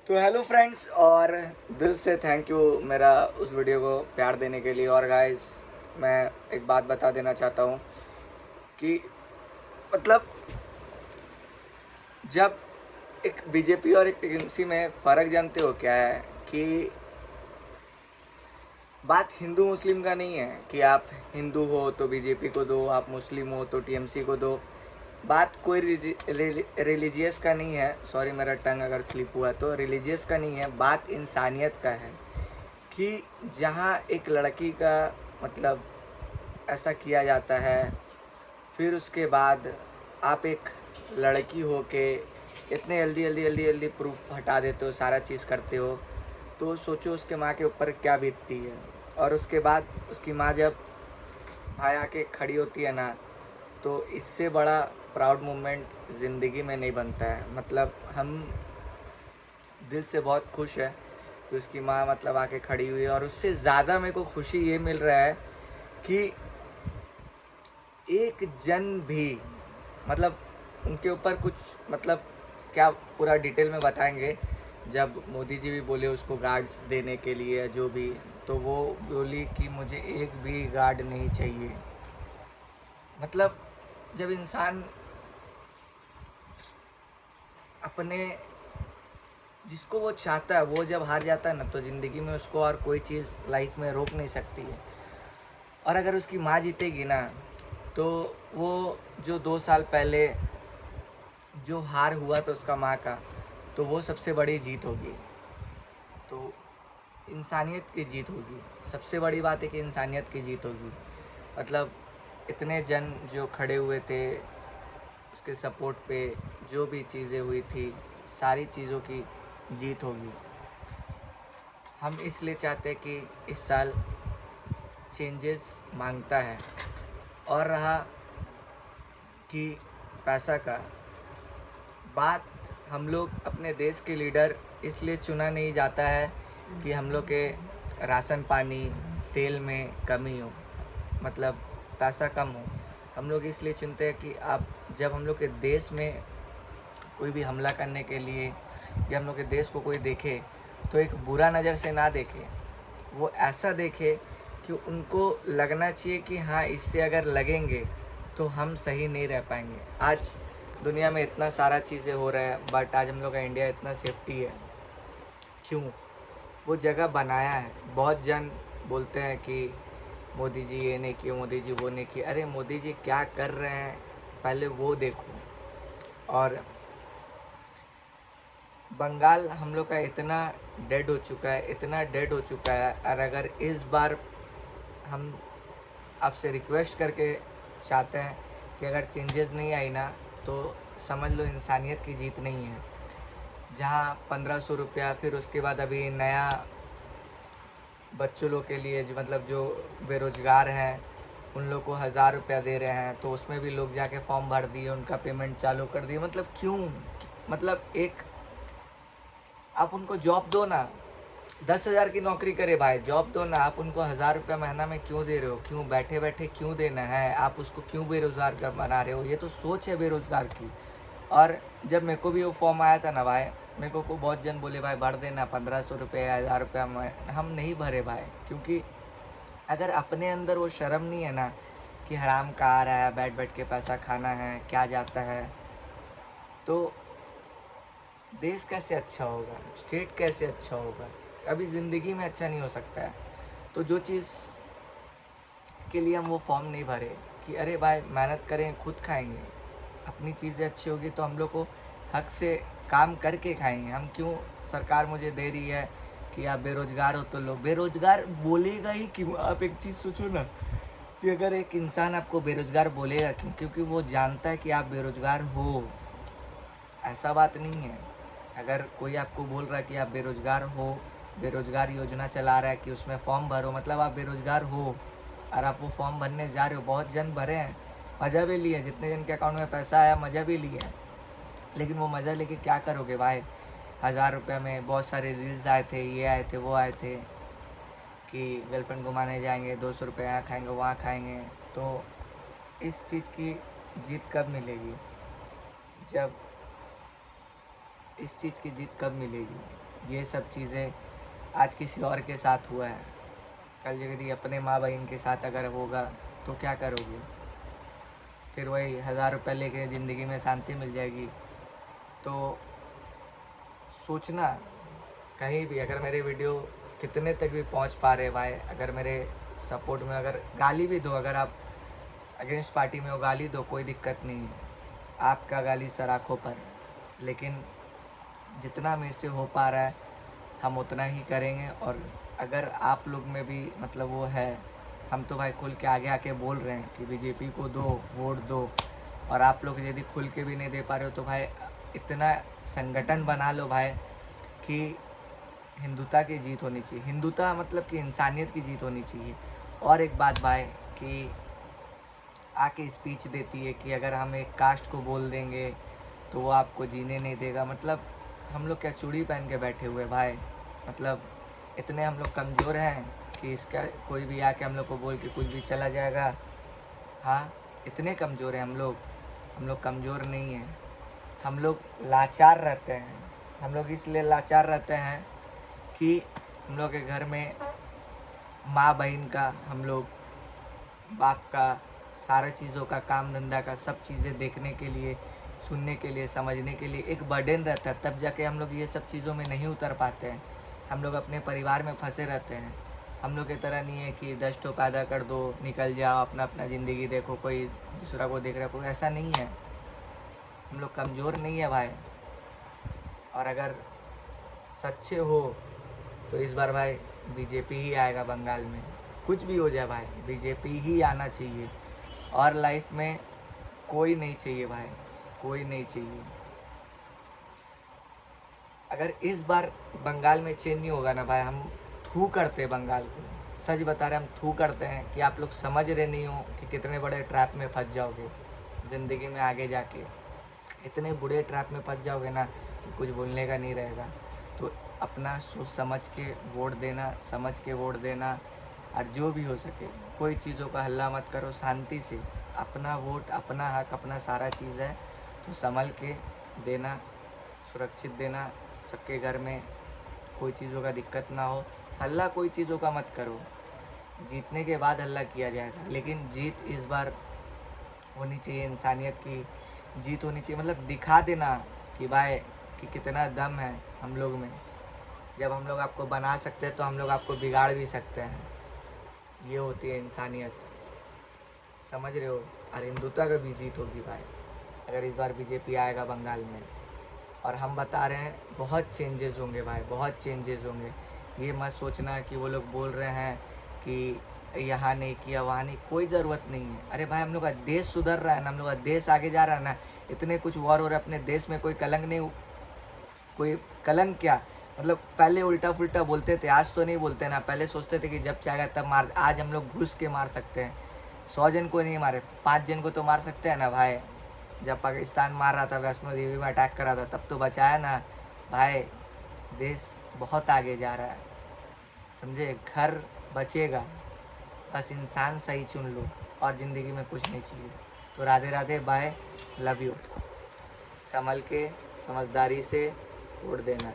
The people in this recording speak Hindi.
तो हेलो फ्रेंड्स, और दिल से थैंक यू मेरा उस वीडियो को प्यार देने के लिए। और गाइस, मैं एक बात बता देना चाहता हूँ कि मतलब जब एक बीजेपी और एक टीएमसी में फ़र्क जानते हो क्या है? कि बात हिंदू मुस्लिम का नहीं है कि आप हिंदू हो तो बीजेपी को दो, आप मुस्लिम हो तो टीएमसी को दो। बात कोई रिलीजियस का नहीं है। सॉरी, मेरा टंग अगर स्लिप हुआ तो रिलीजियस का नहीं है, बात इंसानियत का है। कि जहाँ एक लड़की का मतलब ऐसा किया जाता है, फिर उसके बाद आप एक लड़की हो के इतने जल्दी जल्दी जल्दी जल्दी प्रूफ हटा देते हो, सारा चीज़ करते हो, तो सोचो उसके माँ के ऊपर क्या बीतती है। और उसके बाद उसकी माँ जब भाई आके खड़ी होती है ना, तो इससे बड़ा प्राउड मोमेंट ज़िंदगी में नहीं बनता है। मतलब हम दिल से बहुत खुश है कि उसकी माँ मतलब आके खड़ी हुई है। और उससे ज़्यादा मेरे को खुशी ये मिल रहा है कि एक जन भी मतलब उनके ऊपर कुछ मतलब क्या पूरा डिटेल में बताएंगे। जब मोदी जी भी बोले उसको गार्ड्स देने के लिए जो भी, तो वो बोली कि मुझे एक भी गार्ड नहीं चाहिए। मतलब जब इंसान अपने जिसको वो चाहता है वो जब हार जाता है ना, तो ज़िंदगी में उसको और कोई चीज़ लाइफ में रोक नहीं सकती है। और अगर उसकी माँ जीतेगी ना, तो वो जो 2 साल पहले जो हार हुआ था उसका माँ का, तो वो सबसे बड़ी जीत होगी। तो इंसानियत की जीत होगी। सबसे बड़ी बात है कि इंसानियत की जीत होगी। मतलब इतने जन जो खड़े हुए थे उसके सपोर्ट पे, जो भी चीज़ें हुई थी, सारी चीज़ों की जीत होगी। हम इसलिए चाहते हैं कि इस साल चेंजेस मांगता है। और रहा कि पैसा का बात, हम लोग अपने देश के लीडर इसलिए चुना नहीं जाता है कि हम लोग के राशन पानी तेल में कमी हो, मतलब पैसा कम हो। हम लोग इसलिए चुनते हैं कि आप जब हम लोग के देश में कोई भी हमला करने के लिए या हम लोग के देश को कोई देखे, तो एक बुरा नज़र से ना देखे, वो ऐसा देखे कि उनको लगना चाहिए कि हाँ, इससे अगर लगेंगे तो हम सही नहीं रह पाएंगे। आज दुनिया में इतना सारा चीज़ें हो रहा है, बट आज हम लोग का इंडिया इतना सेफ्टी है। क्यों? वो जगह बनाया है। बहुत जन बोलते हैं कि मोदी जी ये नहीं किए, मोदी जी वो नहीं किए। अरे मोदी जी क्या कर रहे हैं पहले वो देखो। और बंगाल हम लोग का इतना डेड हो चुका है, इतना डेड हो चुका है। और अगर इस बार हम आपसे रिक्वेस्ट करके चाहते हैं कि अगर चेंजेस नहीं आई ना, तो समझ लो इंसानियत की जीत नहीं है। जहाँ 1500 रुपया, फिर उसके बाद अभी नया बच्चों लोग के लिए जो मतलब जो बेरोज़गार हैं उन लोग को 1000 रुपया दे रहे हैं, तो उसमें भी लोग जाके फॉर्म भर दिए, उनका पेमेंट चालू कर दिए। मतलब क्यों? मतलब एक आप उनको जॉब दो ना, 10,000 की नौकरी करे भाई, जॉब दो ना। आप उनको 1000 रुपया महीना में क्यों दे रहे हो? क्यों बैठे बैठे क्यों देना है? आप उसको क्यों बेरोज़गार कर बना रहे हो? ये तो सोच है बेरोज़गार की। और जब मेरे को भी वो फॉर्म आया था ना भाई, मेरे को बहुत जन बोले भाई भर देना 1500 रुपये 1000 रुपया। हम नहीं भरे भाई, क्योंकि अगर अपने अंदर वो शर्म नहीं है ना कि हराम का आ रहा है, बैठ बैठ के पैसा खाना है, क्या जाता है, तो देश कैसे अच्छा होगा? स्टेट कैसे अच्छा होगा? कभी ज़िंदगी में अच्छा नहीं हो सकता है। तो जो चीज़ के लिए हम वो फॉर्म नहीं भरे कि अरे भाई मेहनत करें, खुद खाएंगे, अपनी चीज़ें अच्छी होगी तो हम लोग को हक से काम करके खाएंगे। हम क्यों, सरकार मुझे दे रही है कि आप बेरोज़गार हो तो लो। बेरोज़गार बोलेगा ही क्यों? आप एक चीज़ सोचो ना, कि अगर एक इंसान आपको बेरोज़गार बोलेगा क्यों? क्योंकि वो जानता है कि आप बेरोज़गार हो। ऐसा बात नहीं है। अगर कोई आपको बोल रहा है कि आप बेरोज़गार हो, बेरोज़गार योजना चला रहा है कि उसमें फॉर्म भरो, मतलब आप बेरोज़गार हो और आप वो फॉर्म भरने जा रहे हो। बहुत जन भरे हैं, मज़ा भी लिए, जितने जन के अकाउंट में पैसा आया मज़ा भी लिए, लेकिन वो मज़ा लेके क्या करोगे भाई? 1000 रुपये में बहुत सारे रील्स आए थे, ये आए थे, वो आए थे कि गर्लफ्रेंड घुमाने जाएंगे, 200 रुपये यहाँ खाएंगे, वहाँ खाएंगे। तो इस चीज़ की जीत कब मिलेगी? जब इस चीज़ की जीत कब मिलेगी? ये सब चीज़ें आज किसी और के साथ हुआ है, कल यदि अपने माँ बहन के साथ अगर होगा तो क्या करोगे? फिर वही 1000 रुपये लेके ज़िंदगी में शांति मिल जाएगी? तो सोचना कहीं भी, अगर मेरे वीडियो कितने तक भी पहुंच पा रहे भाई, अगर मेरे सपोर्ट में, अगर गाली भी दो, अगर आप अगेंस्ट पार्टी में हो गाली दो, कोई दिक्कत नहीं है, आपका गाली सर आँखों पर। लेकिन जितना मेरे से हो पा रहा है हम उतना ही करेंगे। और अगर आप लोग में भी मतलब वो है, हम तो भाई खुल के आगे आके बोल रहे हैं कि बीजेपी को दो, वोट दो, और आप लोग यदि खुल के भी नहीं दे पा रहे हो तो भाई इतना संगठन बना लो भाई कि हिंदुता की जीत होनी चाहिए। हिंदुता मतलब कि इंसानियत की जीत होनी चाहिए। और एक बात भाई कि आके स्पीच देती है कि अगर हम एक कास्ट को बोल देंगे तो वो आपको जीने नहीं देगा। मतलब हम लोग क्या चूड़ी पहन के बैठे हुए भाई? मतलब इतने हम लोग कमज़ोर हैं कि इसका कोई भी आके हम लोग को बोल के कुछ भी चला जाएगा? हाँ, इतने कमज़ोर हैं हम लोग? हम लोग कमज़ोर नहीं हैं, हम लोग लाचार रहते हैं। हम लोग इसलिए लाचार रहते हैं कि हम लोग के घर में माँ बहन का, हम लोग बाप का, सारा चीज़ों का, काम धंधा का, सब चीज़ें देखने के लिए, सुनने के लिए, समझने के लिए एक बर्डन रहता है। तब जाके हम लोग ये सब चीज़ों में नहीं उतर पाते हैं। हम लोग अपने परिवार में फंसे रहते हैं। हम लोग की तरह नहीं है कि 10 ठो पैदा कर दो, निकल जाओ, अपना अपना ज़िंदगी देखो, कोई दूसरा को देख रहा है, कोई ऐसा नहीं है। हम लोग कमज़ोर नहीं है भाई। और अगर सच्चे हो तो इस बार भाई बीजेपी ही आएगा बंगाल में। कुछ भी हो जाए भाई, बीजेपी ही आना चाहिए। और लाइफ में कोई नहीं चाहिए भाई, कोई नहीं चाहिए। अगर इस बार बंगाल में चेंज नहीं होगा ना भाई, हम थू करते हैं बंगाल को। सच बता रहे, हम थू करते हैं कि आप लोग समझ रहे नहीं हो कि कितने बड़े ट्रैप में फंस जाओगे ज़िंदगी में आगे जाके। इतने बुरे ट्रैप में फंस जाओगे ना कि कुछ बोलने का नहीं रहेगा। तो अपना सोच समझ के वोट देना, समझ के वोट देना। और जो भी हो सके कोई चीज़ों का हल्ला मत करो, शांति से। अपना वोट, अपना हक, अपना सारा चीज़ है, तो संभल के देना, सुरक्षित देना। सबके घर में कोई चीज़ों का दिक्कत ना हो। हल्ला कोई चीज़ों का मत करो, जीतने के बाद हल्ला किया जाएगा। लेकिन जीत इस बार होनी चाहिए, इंसानियत की जीत होनी चाहिए। मतलब दिखा देना कि भाई कि कितना दम है हम लोग में। जब हम लोग आपको बना सकते हैं तो हम लोग आपको बिगाड़ भी सकते हैं। ये होती है इंसानियत, समझ रहे हो? और हिंदुत्व का भी जीत होगी भाई अगर इस बार बीजेपी आएगा बंगाल में। और हम बता रहे हैं बहुत चेंजेस होंगे भाई, बहुत चेंजेस होंगे। ये मत सोचना कि वो लोग बोल रहे हैं कि यहाँ नहीं किया, वहाँ नहीं, कोई ज़रूरत नहीं है। अरे भाई हम लोग का देश सुधर रहा है ना, हम लोग का देश आगे जा रहा है ना। इतने कुछ वॉर हो रहा है अपने देश में, कोई कलंक नहीं, कोई कलंक क्या, मतलब पहले उल्टा फुल्टा बोलते थे, आज तो नहीं बोलते ना। पहले सोचते थे कि जब चाहेगा तब मार, आज हम लोग घुस के मार सकते हैं। 100 जन को नहीं मारे, 5 जन को तो मार सकते हैं ना भाई। जब पाकिस्तान मार रहा था, वैष्णो देवी में अटैक कर रहा था, तब तो बचाया ना भाई। देश बहुत आगे जा रहा है, समझे? घर बचेगा, बस इंसान सही चुन लो और ज़िंदगी में कुछ नहीं चाहिए। तो Radhe Radhe, bye, love you. संभल के, समझदारी से वोट देना।